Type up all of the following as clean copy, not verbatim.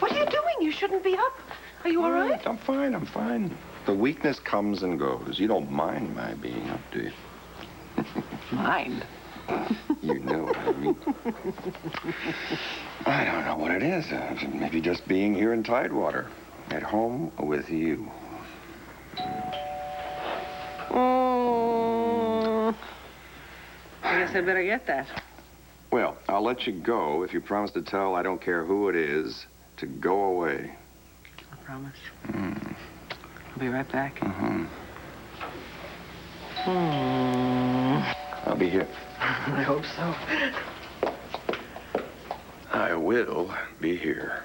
What are you doing? You shouldn't be up. Are you all right? I'm fine, I'm fine. The weakness comes and goes. You don't mind my being up, do you? Mind? You know what I mean. I don't know what it is. Maybe just being here in Tidewater. At home with you. I guess I better get that. Well, I'll let you go if you promise to tell I don't care who it is to go away. I promise. I'll be right back. I'll be here. I hope so. I will be here.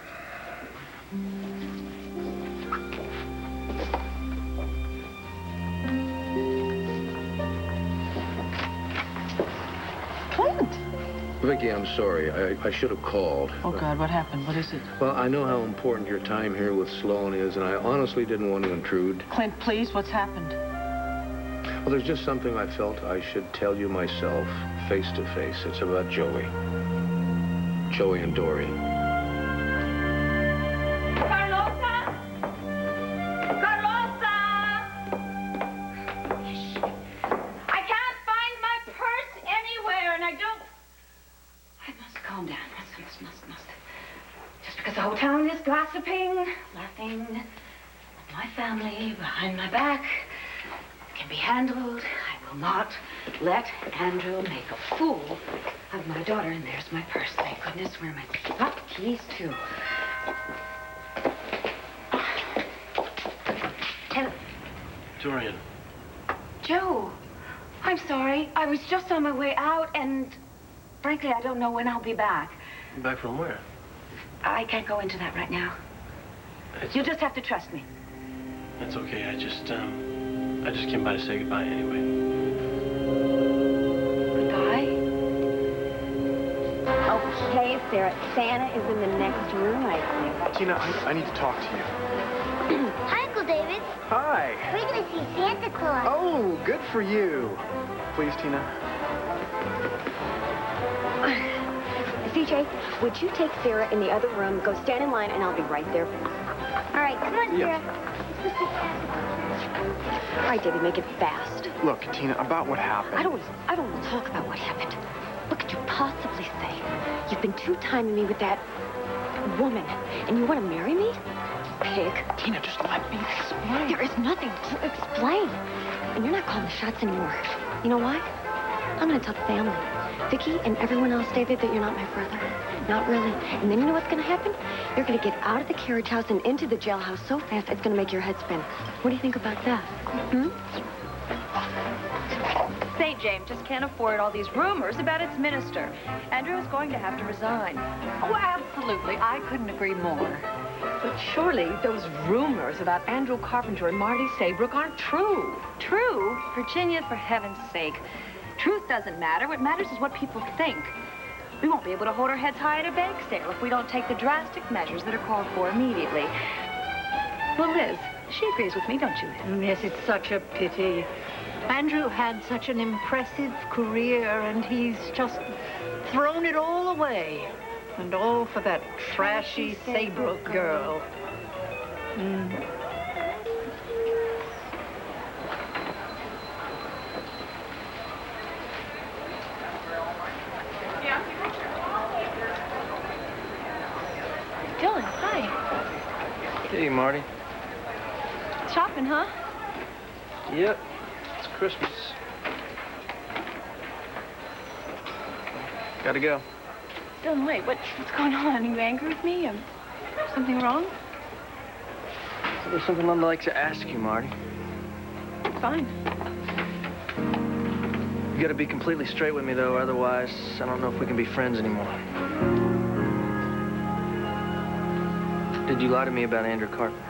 Vicky, I'm sorry. I should have called. Oh, God, what happened? What is it? Well, I know how important your time here with Sloan is, and I honestly didn't want to intrude. Clint, please, what's happened? Well, there's just something I felt I should tell you myself, face to face. It's about Joey. Joey and Dory. Carlotta! Carlotta! I can't find my purse anywhere, and I must calm down. Must. Just because the whole town is gossiping, laughing at my family behind my back can be handled. I will not let Andrew make a fool of my daughter. And there's my purse. Thank goodness. Where are my keys, too? Hello. Dorian. Joe, I'm sorry. I was just on my way out, and frankly, I don't know when I'll be back. Back from where? I can't go into that right now. You'll just have to trust me. That's okay. I just came by to say goodbye anyway. Goodbye? Okay, Sarah. Santa is in the next room, I think. Tina, I need to talk to you. Hi, Uncle David. Hi. We're going to see Santa Claus. Oh, good for you. Please, Tina. CJ, would you take Sarah in the other room, go stand in line, and I'll be right there. All right, come on, Sarah. Let's go see Santa Claus. All right, David, make it fast. Look, Tina, about what happened. I don't want to talk about what happened. What could you possibly say? You've been two-timing me with that woman, and you want to marry me? Pig. Tina, just let me explain. There is nothing to explain. And you're not calling the shots anymore. You know why? I'm going to tell the family. Vicky and everyone else, David, that you're not my brother. Not really. And then you know what's going to happen? You're going to get out of the carriage house and into the jailhouse so fast it's going to make your head spin. What do you think about that? St. James just can't afford all these rumors about its minister. Andrew is going to have to resign. Oh, absolutely. I couldn't agree more. But surely those rumors about Andrew Carpenter and Marty Saybrook aren't true. True? Virginia, for heaven's sake. Truth doesn't matter. What matters is what people think. We won't be able to hold our heads high at a bake sale if we don't take the drastic measures that are called for immediately. Well, Liz, she agrees with me, don't you, Liz? Yes, it's such a pity. Andrew had such an impressive career, and he's just thrown it all away. And all for that trashy Saybrook girl. Dylan, hi. Hey, Marty. Shopping, huh? Yep. It's Christmas. Gotta go. Dylan, wait, what's going on? Are you angry with me? Something wrong? There's something I'd like to ask you, Marty. Fine. You gotta be completely straight with me, though, otherwise I don't know if we can be friends anymore. Did you lie to me about Andrew Carpenter?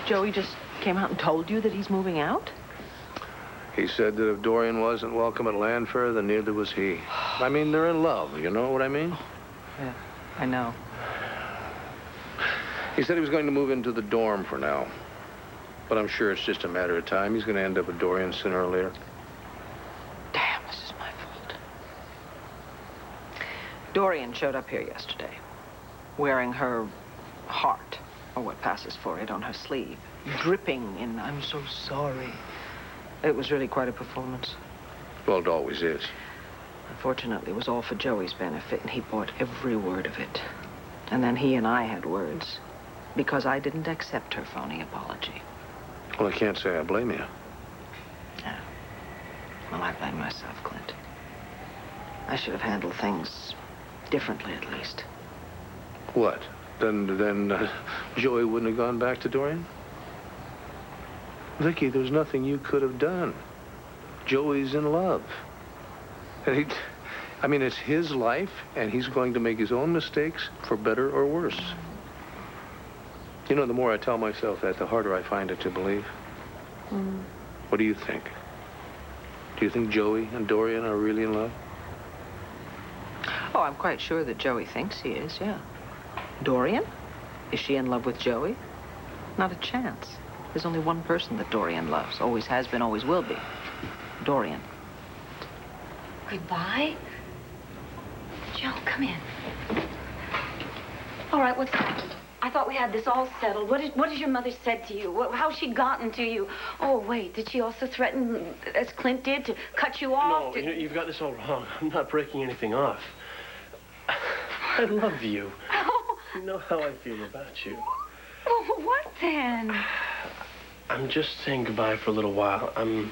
Joey just came out and told you that he's moving out? He said that if Dorian wasn't welcome at Landfair, then neither was he. I mean, they're in love, you know what I mean? Yeah, I know. He said he was going to move into the dorm for now. But I'm sure it's just a matter of time. He's going to end up with Dorian sooner or later. Damn, this is my fault. Dorian showed up here yesterday, wearing her heart, or what passes for it, on her sleeve, dripping in "I'm so sorry." It was really quite a performance. Well, it always is. Unfortunately, it was all for Joey's benefit, and he bought every word of it. And then he and I had words, because I didn't accept her phony apology. Well, I can't say I blame you. Yeah. Well, I blame myself, Clint. I should have handled things differently, at least. What? Then Joey wouldn't have gone back to Dorian? Vicky, there's nothing you could have done. Joey's in love. And I mean, it's his life, and he's going to make his own mistakes, for better or worse. You know, the more I tell myself that, the harder I find it to believe. What do you think? Do you think Joey and Dorian are really in love? Oh, I'm quite sure that Joey thinks he is, yeah. Dorian? Is she in love with Joey? Not a chance. There's only one person that Dorian loves. Always has been, always will be. Dorian. Goodbye? Joe, come in. All right, what's that? I thought we had this all settled. What has your mother said to you? How's she gotten to you? Oh, wait, did she also threaten, as Clint did, to cut you off? No, you've got this all wrong. I'm not breaking anything off. I love you. Oh. You know how I feel about you. Oh, what then? I'm just saying goodbye for a little while. I'm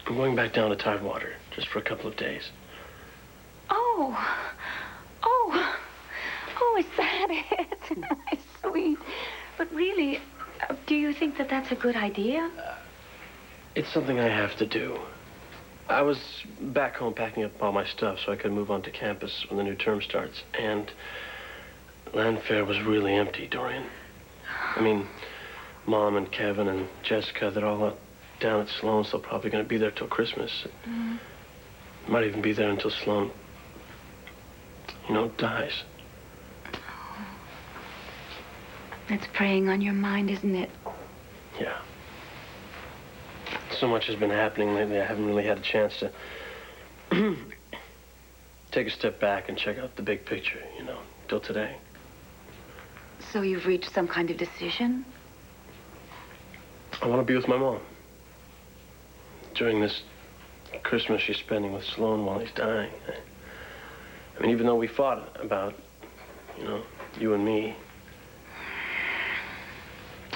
going back down to Tidewater, just for a couple of days. Oh, is that it? My sweet. But really, do you think that that's a good idea? It's something I have to do. I was back home packing up all my stuff so I could move on to campus when the new term starts. And Landfair was really empty, Dorian. I mean, Mom and Kevin and Jessica, they're all out down at Sloan's. They're probably going to be there till Christmas. Might even be there until Sloan, dies. It's preying on your mind, isn't it? Yeah. So much has been happening lately, I haven't really had a chance to take a step back and check out the big picture, till today. So you've reached some kind of decision? I want to be with my mom. During this Christmas she's spending with Sloan while he's dying. I mean, even though we fought about, you and me,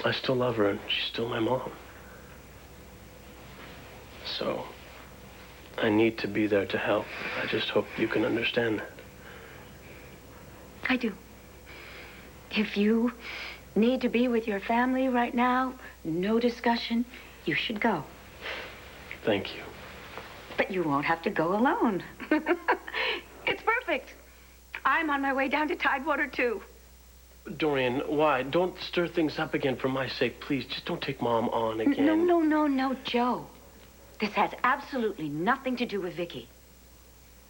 I still love her, and she's still my mom. So, I need to be there to help. I just hope you can understand that. I do. If you need to be with your family right now, no discussion, you should go. Thank you. But you won't have to go alone. It's perfect. I'm on my way down to Tidewater, too. Dorian, why? Don't stir things up again for my sake, please. Just don't take Mom on again. No, Joe. This has absolutely nothing to do with Vicky.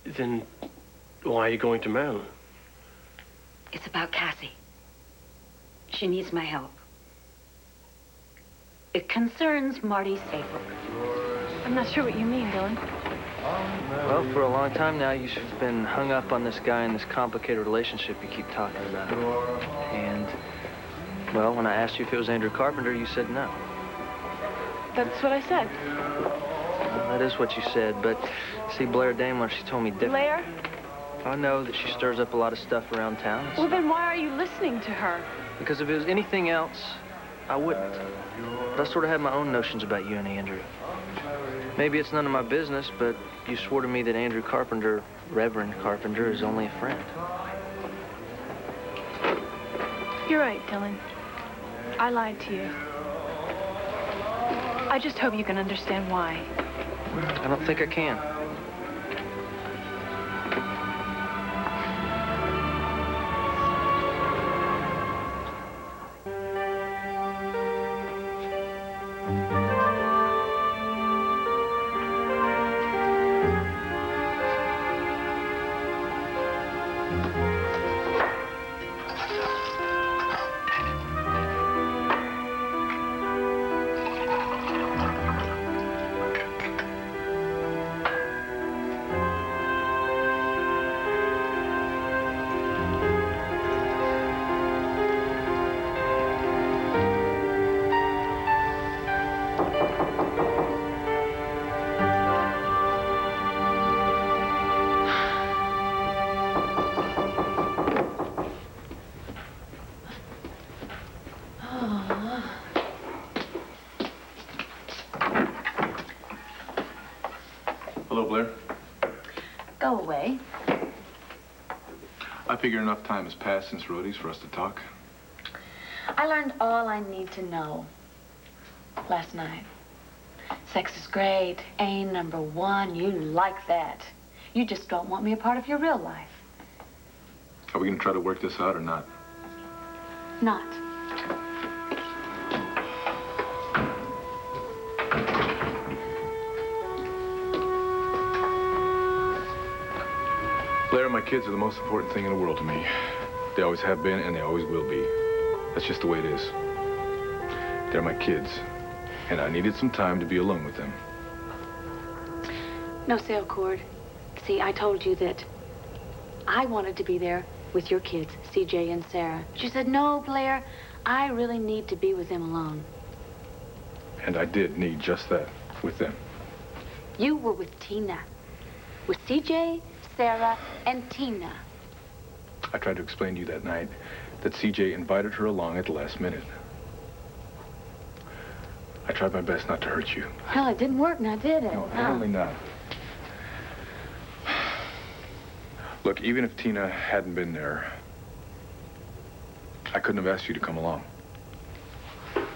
Then why are you going to Maryland? It's about Cassie. She needs my help. It concerns Marty Saybrook. I'm not sure what you mean, Dylan. Well, for a long time now, you've been hung up on this guy and this complicated relationship you keep talking about. And, well, when I asked you if it was Andrew Carpenter, you said no. That's what I said. Well, that is what you said, but see, Blair Daimler, she told me different. Blair? I know that she stirs up a lot of stuff around town. Well, then why are you listening to her? Because if it was anything else, I wouldn't. But I sort of have my own notions about you and Andrew. Maybe it's none of my business, but you swore to me that Andrew Carpenter, Reverend Carpenter, is only a friend. You're right, Dylan. I lied to you. I just hope you can understand why. I don't think I can. go away. I figure enough time has passed since Rhodey's for us to talk. I learned all I need to know last night. Sex is great. Aim number one. You like that. You just don't want me a part of your real life. Are we going to try to work this out or not? Not. Blair, my kids are the most important thing in the world to me. They always have been, and they always will be. That's just the way it is. They're my kids, and I needed some time to be alone with them. No sale cord. See, I told you that I wanted to be there with your kids, CJ and Sarah. She said, no, Blair, I really need to be with them alone. And I did need just that with them. You were with Tina. With CJ, Sarah, and Tina. I tried to explain to you that night that CJ invited her along at the last minute. I tried my best not to hurt you. Well, it didn't work now, did it? No, apparently not. Look, even if Tina hadn't been there, I couldn't have asked you to come along.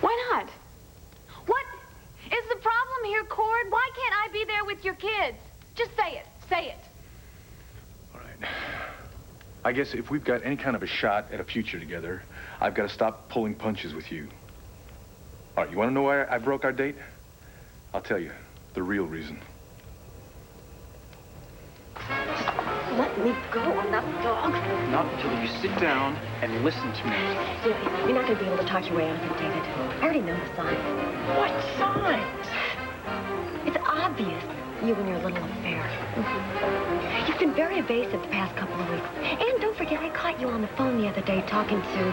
Why not? What is the problem here, Cord? Why can't I be there with your kids? Just say it. Say it. All right. I guess if we've got any kind of a shot at a future together, I've got to stop pulling punches with you. All right, you want to know why I broke our date? I'll tell you, the real reason. Let me go, I'm not a dog. Not until you sit down and listen to me. You're not going to be able to talk your way out of it, David. I already know the signs. What signs? It's obvious, you and your little affair. You've been very evasive the past couple of weeks. And don't forget, I caught you on the phone the other day talking to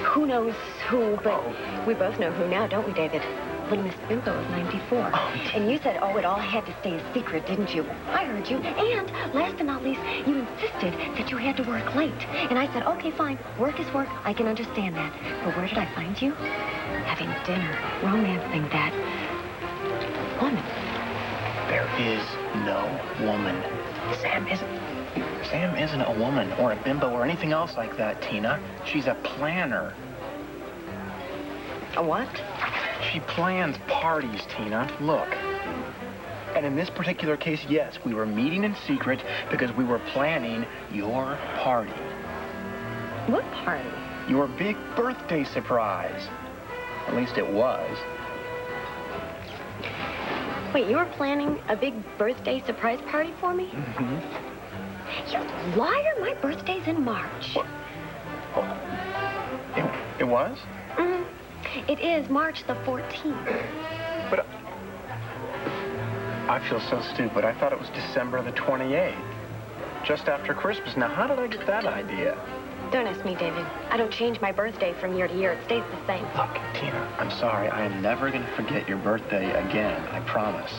who knows who, but we both know who now, don't we, David? Little Miss Bimbo of 94. And you said, oh, it all had to stay a secret, didn't you? I heard you. And last but not least, you insisted that you had to work late. And I said, okay, fine. Work is work. I can understand that. But where did I find you? Having dinner, romancing that woman. There is no woman. Sam isn't a woman or a bimbo or anything else like that, Tina. She's a planner. A what? She plans parties, Tina. Look. And in this particular case, yes, we were meeting in secret because we were planning your party. What party? Your big birthday surprise. At least it was. Wait, you were planning a big birthday surprise party for me? Mm-hmm. You liar! My birthday's in March. What? Oh. It was? Mm-hmm. It is March the 14th. But I feel so stupid. I thought it was December the 28th. Just after Christmas. Now, how did I get that idea? Don't ask me, David. I don't change my birthday from year to year. It stays the same. Look, Tina, I'm sorry. I am never going to forget your birthday again. I promise.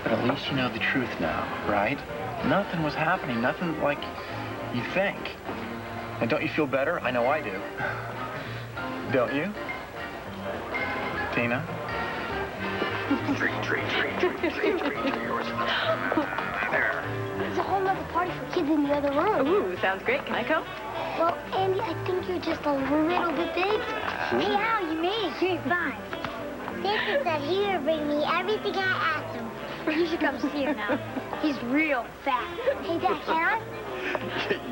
But at least you know the truth now, right? Nothing was happening. Nothing like you think. And don't you feel better? I know I do. Don't you? Tina? Tree. There. There's a whole other party for kids in the other room. Ooh, sounds great. Can I come? Well, Andy, I think you're just a little bit big. Hey, how you made? You're fine. Santa said he would bring me everything I asked him. You should come see him now. He's real fat. Hey, Dad, can I?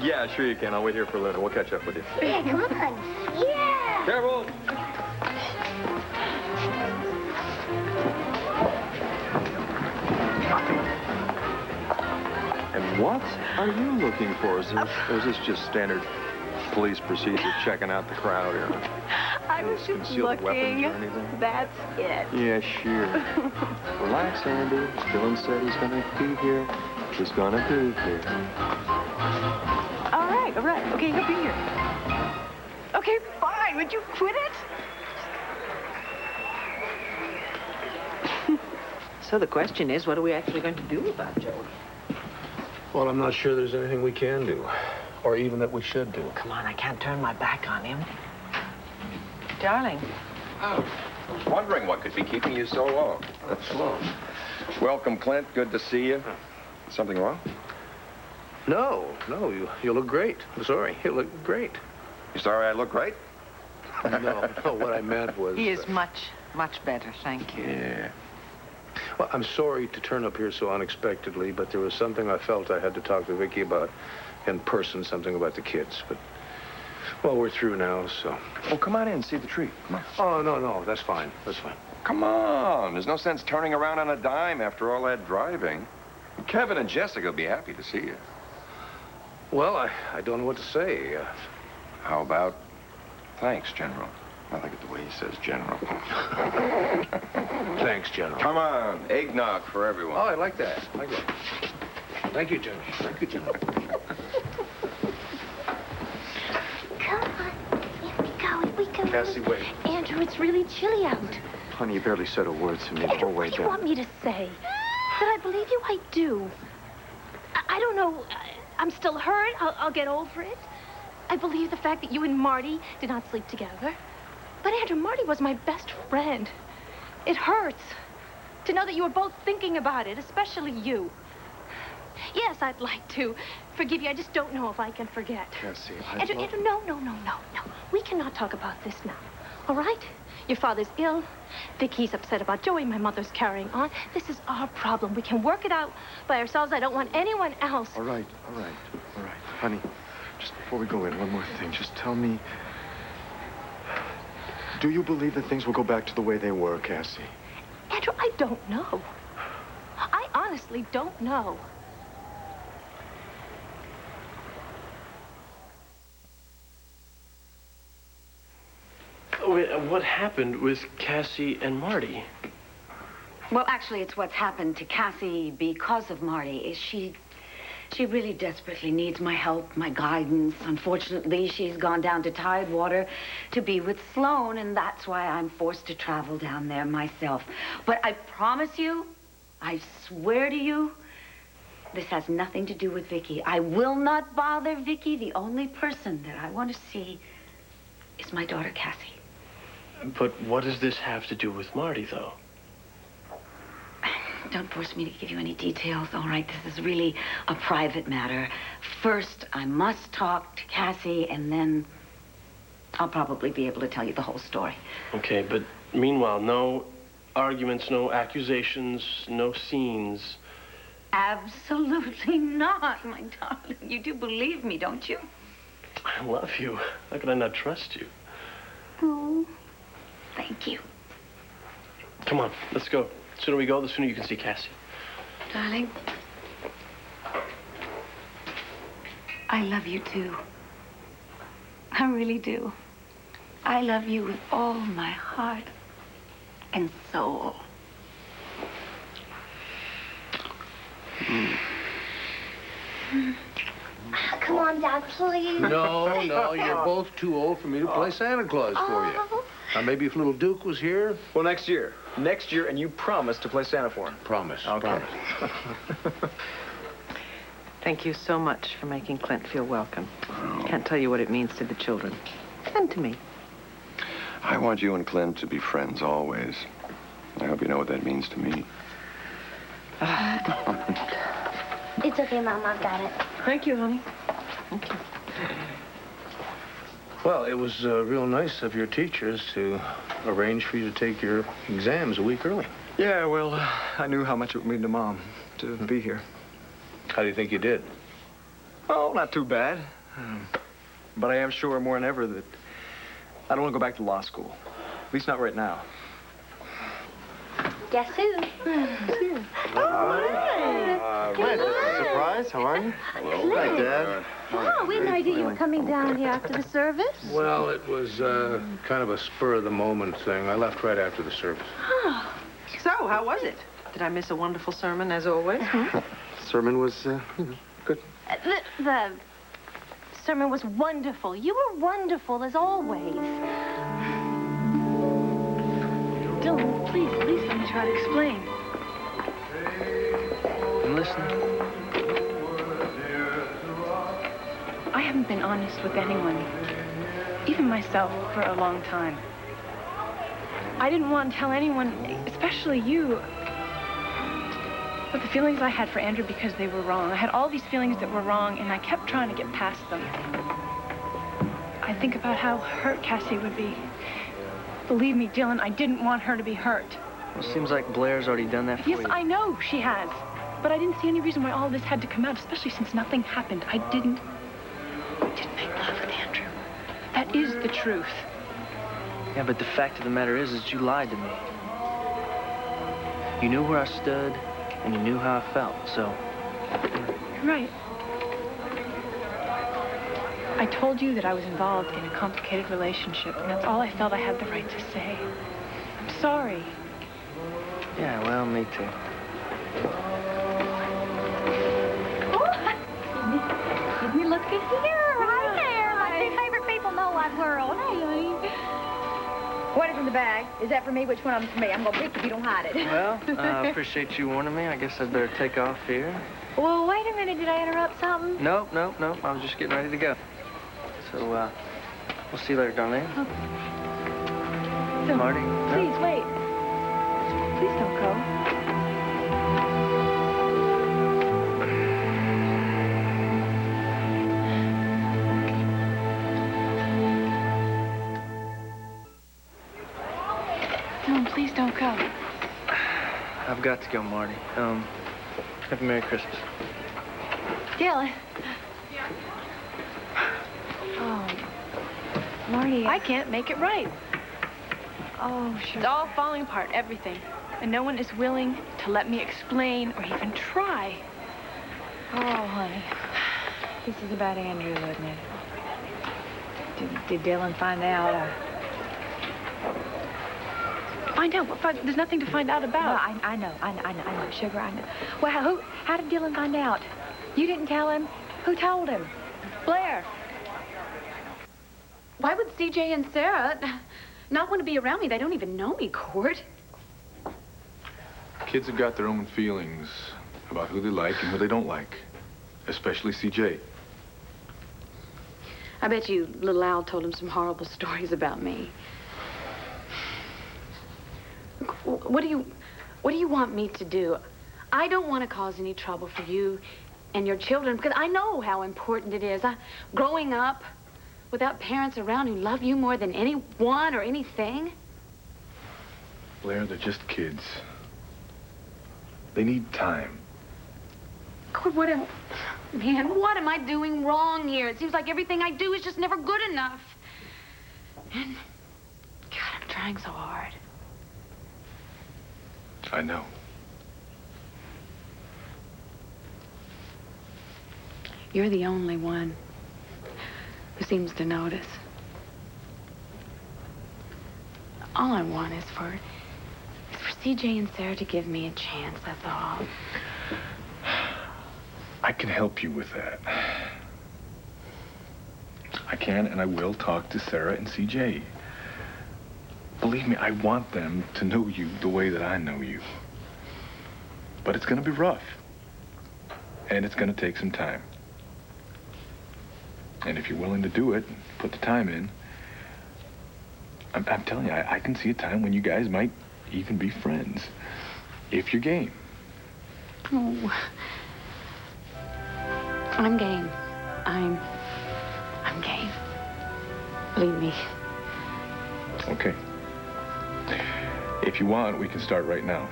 Yeah, sure you can. I'll wait here for a little. We'll catch up with you. Yeah, come on. Yeah! Careful! And what are you looking for? Is this just standard police procedure, checking out the crowd here? I was just Concealed looking. weapons or anything? That's it. Yeah, sure. Relax, Andy. Dylan said he's gonna be here. He's gonna be here. All right. Okay, he'll be here. Okay, fine. Would you quit it? So the question is, what are we actually going to do about Joey? Well, I'm not sure there's anything we can do, or even that we should do. Come on, I can't turn my back on him. Darling. Oh, I was wondering what could be keeping you so long. That's slow. Welcome, Clint. Good to see you. Something wrong? No, you look great. I'm sorry, you look great. You sorry I look great? No, what I meant was... He is much, much better, thank you. Yeah. Well, I'm sorry to turn up here so unexpectedly, but there was something I felt I had to talk to Vicky about in person, something about the kids. But, well, we're through now, so... Oh, come on in, see the tree. Come on. Oh, no, that's fine. That's fine. Come on. There's no sense turning around on a dime after all that driving. Kevin and Jessica will be happy to see you. Well, I don't know what to say. How about thanks, General? I like it the way he says General. Thanks, General. Come on, eggnog for everyone. Oh, I like that. I like that. Thank you, General. Thank you, General. Come on. Here we go. Cassie, wait. Andrew, it's really chilly out. Honey, you barely said a word to me the Andrew, whole way what do you down. want me to say? That I believe you? I do. I don't know. I'm still hurt. I'll get over it. I believe the fact that you and Marty did not sleep together. But Andrew, Marty was my best friend. It hurts to know that you were both thinking about it, especially you. Yes, I'd like to forgive you. I just don't know if I can forget. Cassie, Andrew, no. We cannot talk about this now, all right? Your father's ill. Vicky's upset about Joey. My mother's carrying on. This is our problem. We can work it out by ourselves. I don't want anyone else. All right. Honey, just before we go in, one more thing. Just tell me, do you believe that things will go back to the way they were, Cassie? Andrew, I don't know. I honestly don't know. What happened with Cassie and Marty? Well, actually, it's what's happened to Cassie because of Marty. She really desperately needs my help, my guidance. Unfortunately, she's gone down to Tidewater to be with Sloan, and that's why I'm forced to travel down there myself. But I promise you, I swear to you, this has nothing to do with Vicky. I will not bother Vicky. The only person that I want to see is my daughter, Cassie. But what does this have to do with Marty, though? Don't force me to give you any details, all right? This is really a private matter. First, I must talk to Cassie, and then I'll probably be able to tell you the whole story. Okay, but meanwhile, no arguments, no accusations, no scenes. Absolutely not, my darling. You do believe me, don't you? I love you. How could I not trust you? Oh, thank you. Come on, let's go. The sooner we go, the sooner you can see Cassie. Darling, I love you too. I really do. I love you with all my heart and soul. Come on, Dad, please. No, you're both too old for me to play Santa Claus for you. Now, maybe if little Duke was here. Well, next year, and you promise to play Santa for him. Promise. Okay. Promise. Thank you so much for making Clint feel welcome. Can't tell you what it means to the children. And to me. I want you and Clint to be friends always. I hope you know what that means to me. It's okay, Mom. I've got it. Thank you, honey. Thank you. Well, it was real nice of your teachers to arrange for you to take your exams a week early. Yeah, well, I knew how much it would mean to Mom to be here. How do you think you did? Oh, not too bad. But I am sure more than ever that I don't want to go back to law school. At least not right now. Guess who? Clint, surprise. How are you? Hello. Hi, Dad. Oh, we had no idea you were coming down here after the service. Well, it was kind of a spur-of-the-moment thing. I left right after the service. Oh. So, how was it? Did I miss a wonderful sermon, as always? Sermon was, good. The sermon was wonderful. You were wonderful, as always. Dylan, please, at least let me try to explain. I'm listening. I haven't been honest with anyone, even myself, for a long time. I didn't want to tell anyone, especially you. But the feelings I had for Andrew because they were wrong. I had all these feelings that were wrong, and I kept trying to get past them. I think about how hurt Cassie would be. Believe me, Dylan, I didn't want her to be hurt. Well, it seems like Blair's already done that for you. Yes, I know she has. But I didn't see any reason why all this had to come out, especially since nothing happened. I didn't make love with Andrew. That is the truth. Yeah, but the fact of the matter is you lied to me. You knew where I stood, and you knew how I felt, so... You're right. I told you that I was involved in a complicated relationship, and that's all I felt I had the right to say. I'm sorry. Yeah, well, me too. Give me look at here, right there. My two favorite people know what world. Hey, honey. What is in the bag? Is that for me? Which one of them's for me? I'm gonna pick if you don't hide it. Well, I appreciate you warning me. I guess I'd better take off here. Well, wait a minute. Did I interrupt something? Nope. I was just getting ready to go. So, we'll see you later, darling. Oh. Marty? Please, wait. Please don't go. Dylan, please don't go. I've got to go, Marty. Have a Merry Christmas. Dylan. Oh, Marty. I can't make it right. Oh, sure. It's all falling apart, everything. And no one is willing to let me explain or even try. Oh, honey. This is about Andrew, wasn't it? Did Dylan find out? Find out? There's nothing to find out about. No, I know, Sugar, I know. Well, how did Dylan find out? You didn't tell him? Who told him? Blair. Why would CJ and Sarah not want to be around me? They don't even know me, Court. Kids have got their own feelings about who they like and who they don't like, especially CJ. I bet you little Al told him some horrible stories about me. What do you want me to do? I don't want to cause any trouble for you and your children because I know how important it is. Growing up without parents around who love you more than anyone or anything. Blair, they're just kids. They need time. God, what am I doing wrong here? It seems like everything I do is just never good enough. And God, I'm trying so hard. I know. You're the only one who seems to notice. All I want is for CJ and Sarah to give me a chance, that's all. I can help you with that. I can and I will talk to Sarah and CJ. Believe me, I want them to know you the way that I know you. But it's gonna be rough. And it's gonna take some time. And if you're willing to do it, put the time in, I'm telling you, I can see a time when you guys might even be friends. If you're game. Oh. I'm game. I'm game. Believe me. Okay. If you want, we can start right now.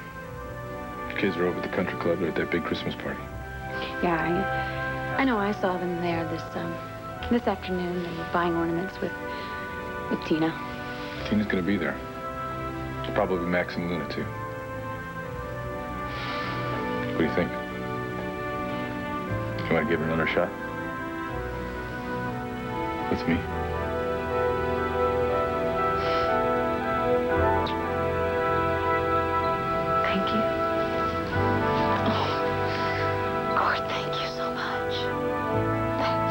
The kids are over at the country club. They're at that big Christmas party. Yeah, I know. I saw them there this afternoon. They were buying ornaments with Tina. Tina's gonna be there. Probably Max and Luna, too. What do you think? You want to give her another shot? With me? Thank you. Oh, Gord, thank you so much. Thank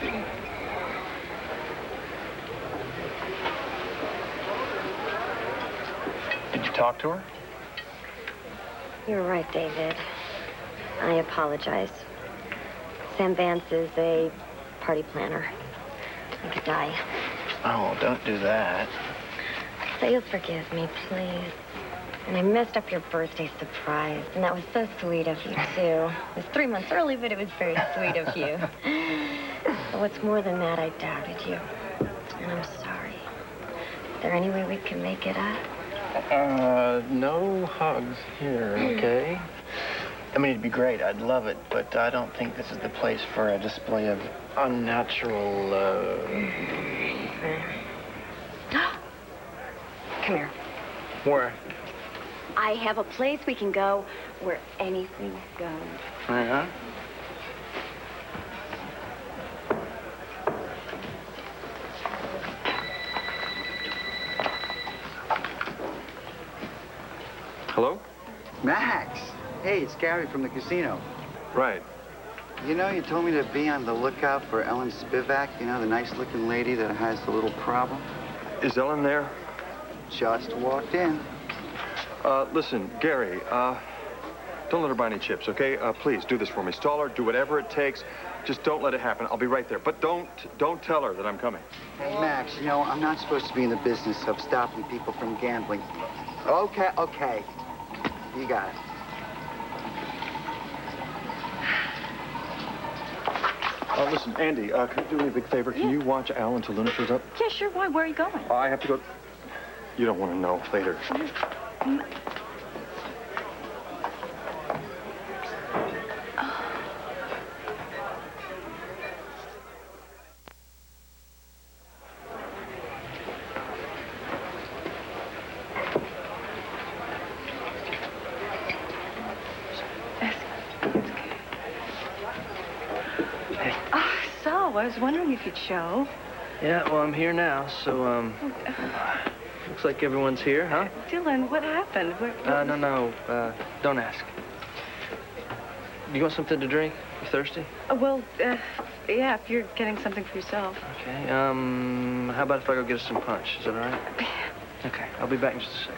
you. Did you talk to her? You're right, David. I apologize. Sam Vance is a party planner. Like a guy. Oh, don't do that. Say you'll forgive me, please. And I messed up your birthday surprise, and that was so sweet of you, too. It was 3 months early, but it was very sweet of you. But what's more than that, I doubted you. And I'm sorry. Is there any way we can make it up? No hugs here, okay? I mean, it'd be great. I'd love it, but I don't think this is the place for a display of unnatural, Come here. Where? I have a place we can go where anything goes. Uh-huh. Hello? Max! Hey, it's Gary from the casino. Right. You know, you told me to be on the lookout for Ellen Spivak, you know, the nice-looking lady that has the little problem. Is Ellen there? Just walked in. Listen, Gary, don't let her buy any chips, okay? Please, do this for me. Stall her, do whatever it takes. Just don't let it happen. I'll be right there. But don't tell her that I'm coming. Hey, Max, you know, I'm not supposed to be in the business of stopping people from gambling. Okay. You got it. Listen, Andy, can you do me a big favor? Can you watch Al until Luna shows up? Yeah, sure. Why? Where are you going? I have to go. You don't want to know. Later. I was wondering if you'd show. Yeah, well, I'm here now, so, looks like everyone's here, huh? Dylan, what happened? No, don't ask. You want something to drink? You thirsty? Yeah, if you're getting something for yourself. Okay, how about if I go get us some punch? Is that all right? Okay, I'll be back in just a second.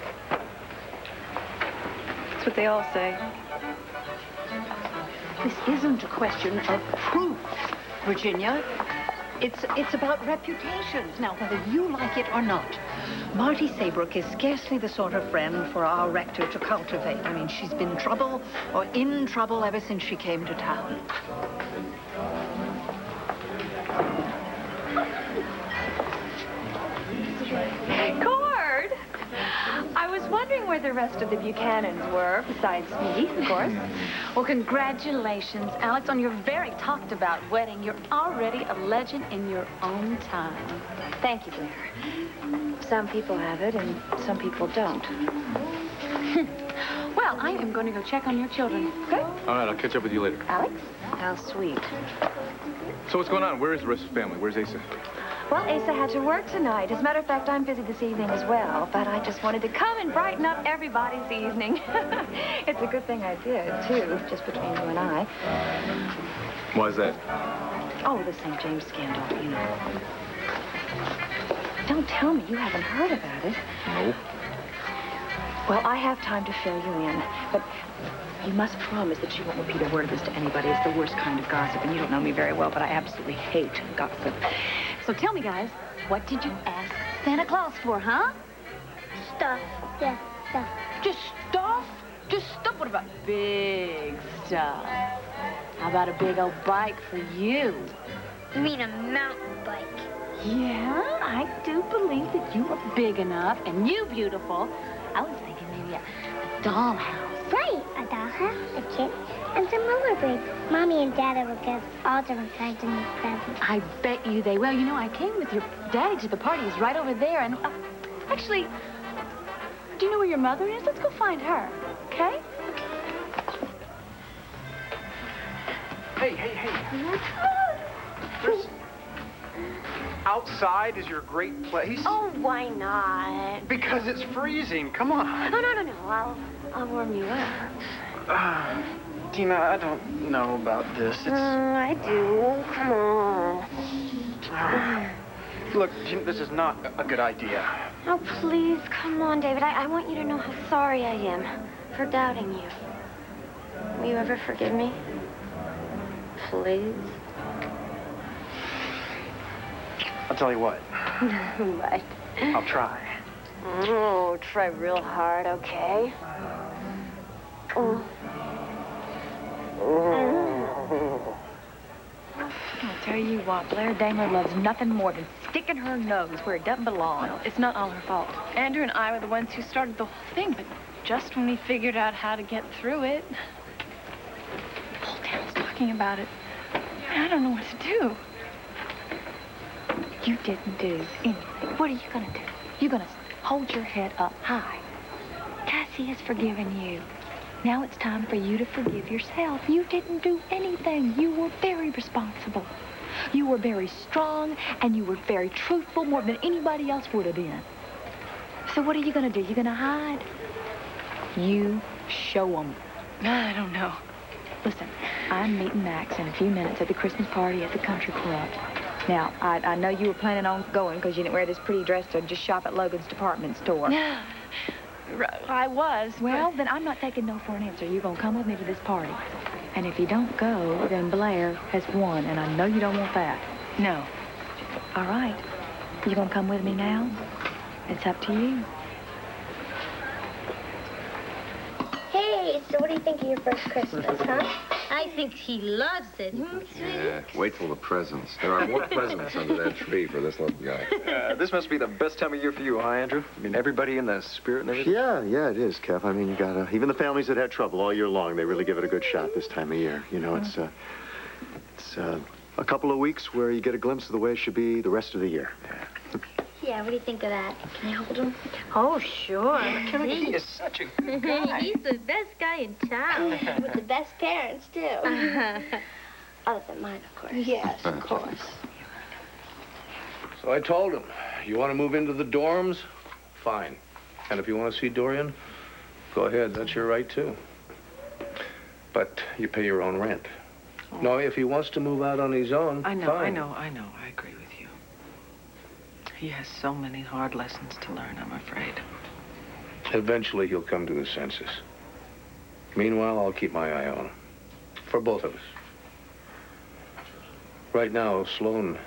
That's what they all say. This isn't a question of proof, Virginia. It's about reputations. Now, whether you like it or not, Marty Saybrook is scarcely the sort of friend for our rector to cultivate. I mean, she's been in trouble ever since she came to town. Cord! I was wondering where the rest of the Buchanans were, besides me, of course. Well, congratulations, Alex, on your very talked-about wedding. You're already a legend in your own time. Thank you, Blair. Some people have it, and some people don't. Well, I am going to go check on your children, okay? All right, I'll catch up with you later. Alex? How sweet. So what's going on? Where is the rest of the family? Where's Asa? Well, Asa had to work tonight. As a matter of fact, I'm busy this evening as well. But I just wanted to come and brighten up everybody's evening. It's a good thing I did, too, just between you and I. Why is that? Oh, the St. James scandal, you know. Don't tell me you haven't heard about it. No. Well, I have time to fill you in, but you must promise that you won't repeat a word of this to anybody. It's the worst kind of gossip, and you don't know me very well, but I absolutely hate gossip. So tell me, guys, what did you ask Santa Claus for, huh? Stuff. Yes, stuff. Just stuff? Just stuff? What about big stuff? How about a big old bike for you? You mean a mountain bike? Yeah, I do believe that you are big enough, and you beautiful. I was thinking maybe a dollhouse. Right, a dollhouse, a kit, and some rollerblades. Mommy and Dada will get all different kinds of new presents. I bet you they will. You know, I came with your daddy to the party. He's right over there, and actually, do you know where your mother is? Let's go find her, okay? Hey. Outside is your great place. Oh, why not? Because it's freezing. Come on. No. I'll warm you up. Tina, I don't know about this. It's... I do. Come on. Look, this is not a good idea. Oh, please, come on, David. I want you to know how sorry I am for doubting you. Will you ever forgive me? Please? I'll tell you what. What? I'll try. Oh, try real hard, okay? I'll tell you what, Blair Daimler loves nothing more than sticking her nose where it doesn't belong. Well, it's not all her fault. Andrew and I were the ones who started the whole thing, but just when we figured out how to get through it, the whole town's talking about it. I don't know what to do. You didn't do anything. What are you gonna do? You're gonna hold your head up high. Cassie has forgiven you. Now it's time for you to forgive yourself. You didn't do anything. You were very responsible. You were very strong, and you were very truthful, more than anybody else would have been. So what are you gonna do? You gonna hide? You show them. I don't know. Listen, I'm meeting Max in a few minutes at the Christmas party at the country club. Now, I know you were planning on going because you didn't wear this pretty dress to just shop at Logan's department store. I was. Well, then I'm not taking no for an answer. You're going to come with me to this party. And if you don't go, then Blair has won, and I know you don't want that. No. All right. You going to come with me now? It's up to you. Hey, so what do you think of your first Christmas, huh? I think he loves it. Yeah, wait till the presents. There are more presents under that tree for this little guy. This must be the best time of year for you, huh, Andrew? I mean, everybody in the spirit and everything? Yeah, it is, Kev. I mean, you got even the families that had trouble all year long, they really give it a good shot this time of year. You know, it's a couple of weeks where you get a glimpse of the way it should be the rest of the year. Yeah, what do you think of that? Can you hold him? Oh, sure. He is such a good guy. He's the best guy in town. With the best parents, too. Other than mine, of course. Yes, of course. So I told him, you want to move into the dorms? Fine. And if you want to see Dorian, go ahead. That's your right, too. But you pay your own rent. Oh. No, if he wants to move out on his own, I know, fine. I know. I agree with you. He has so many hard lessons to learn, I'm afraid. Eventually, he'll come to his senses. Meanwhile, I'll keep my eye on him. For both of us. Right now, Sloan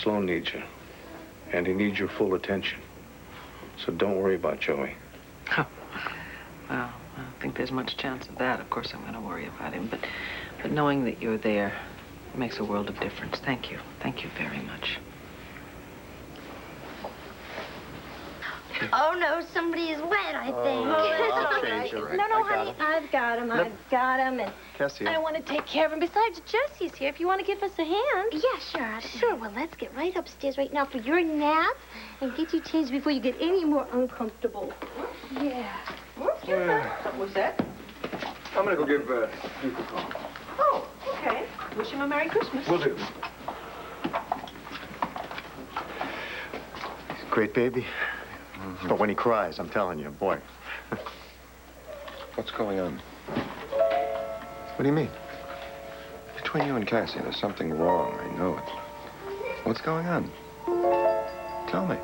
needs you. And he needs your full attention. So don't worry about Joey. Well, I don't think there's much chance of that. Of course, I'm going to worry about him. But knowing that you're there makes a world of difference. Thank you. Thank you very much. Oh, no, somebody is wet, I think. I'll change it. No, honey, I've got him. I've got him, and Cassie. I want to take care of him. Besides, Jesse's here if you want to give us a hand. Yeah, sure. Well, let's get right upstairs right now for your nap and get you changed before you get any more uncomfortable. Yeah. What was that? I'm going to go give Duke a call. Oh, okay. Wish him a Merry Christmas. Will do. Great baby. But when he cries, I'm telling you, boy. What's going on? What do you mean? Between you and Cassie, there's something wrong. I know it. What's going on? Tell me.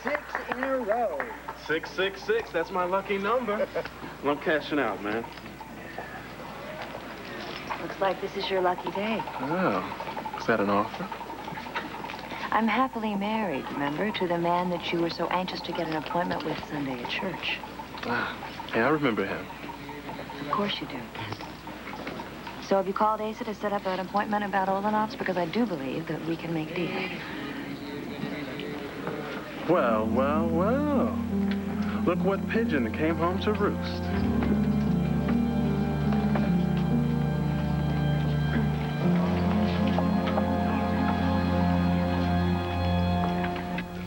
Six in a row. 666, that's my lucky number. I'm cashing out, man. Looks like this is your lucky day. Oh, is that an offer? I'm happily married, remember, to the man that you were so anxious to get an appointment with Sunday at church. Ah, yeah, I remember him. Of course you do. So have you called Asa to set up an appointment about Oltl? Because I do believe that we can make a deal. Well. Look what pigeon came home to roost.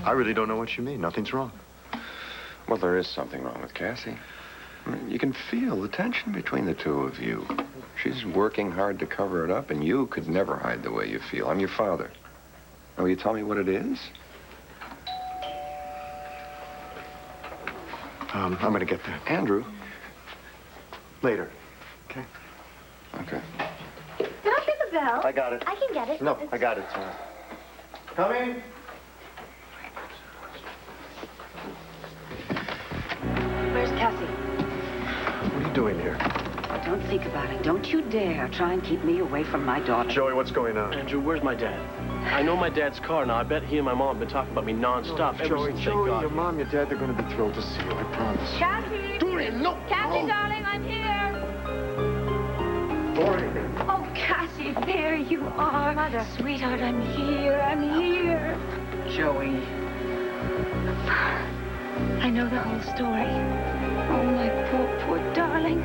I really don't know what you mean. Nothing's wrong. Well, there is something wrong with Cassie. I mean, you can feel the tension between the two of you. She's working hard to cover it up, and you could never hide the way you feel. I'm your father. Now, will you tell me what it is? I'm gonna get that. Andrew. Later. Okay? Okay. Can I get the bell? I got it. I can get it. No, I got it. Come in. Where's Cassie? What do you doing here? Don't think about it. Don't you dare try and keep me away from my daughter. Joey, what's going on? Andrew, where's my dad? I know my dad's car now. I bet he and my mom have been talking about me nonstop ever since they got your here. mom, your dad, they're going to be thrilled to see you, I promise. Cassie! Dorian, no! Cassie, darling, I'm here. Dorian. Oh, Cassie, there you are. Mother. Sweetheart, I'm here. I'm here. Joey. I know the whole story. Oh, my poor darling.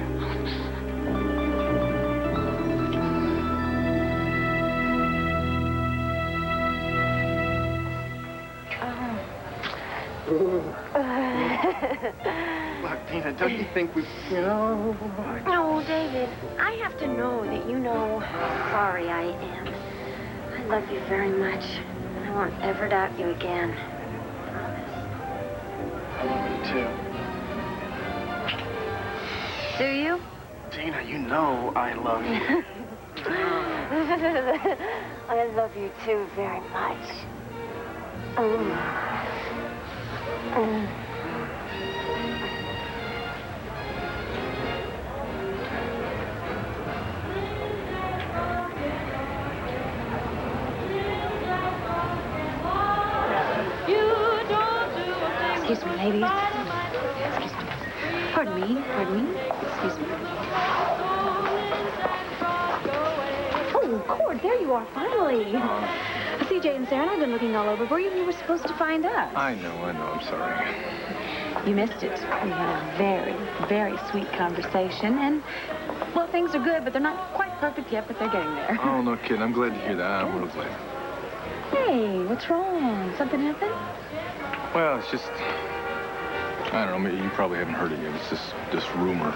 Look, Tina, don't you think we, you know... No, David, I have to know that you know how sorry I am. I love you very much. I won't ever doubt you again. I love you, too. Do you? Tina, you know I love you. I love you too very much. Excuse me, ladies. Excuse me. Pardon me. Excuse me. Oh, Cord, there you are, finally. CJ and Sarah and I've been looking all over for you. You were supposed to find us. I know, I'm sorry. You missed it. We had a very, very sweet conversation, and, well, things are good, but they're not quite perfect yet, but they're getting there. Oh, no kidding. I'm glad to hear that. I'm real glad. Hey, what's wrong? Something happened? Well, it's just... I don't know, maybe you probably haven't heard it yet. It's this rumor.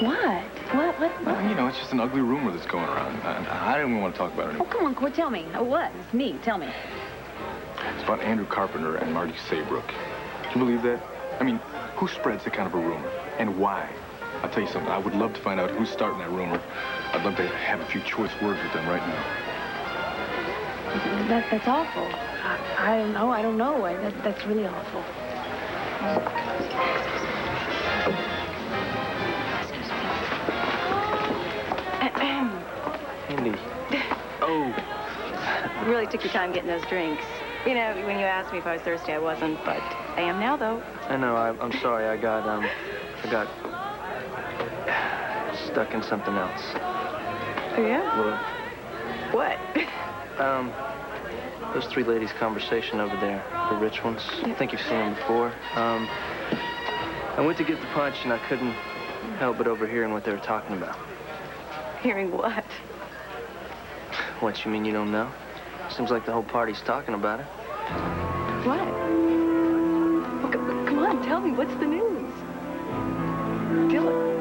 What? What? Well, you know, it's just an ugly rumor that's going around. I don't even want to talk about it Oh, anymore. come on, Cord, tell me. Oh, what? It's me. Tell me. It's about Andrew Carpenter and Marty Saybrook. Can you believe that? I mean, who spreads that kind of a rumor? And why? I'll tell you something. I would love to find out who's starting that rumor. I'd love to have a few choice words with them right now. That's awful. I don't know. That's really awful. Andy. Oh. You really took your time getting those drinks. You know, when you asked me if I was thirsty, I wasn't, but I am now, though. I know, I'm sorry. I got stuck in something else. Oh, yeah? Well, What? those three ladies' conversation over there, the rich ones. I think you've seen them before. I went to get the punch, and I couldn't help but overhearing what they were talking about. Hearing what? What, you mean you don't know? Seems like the whole party's talking about it. What? Well, come on, tell me. What's the news? Dylan.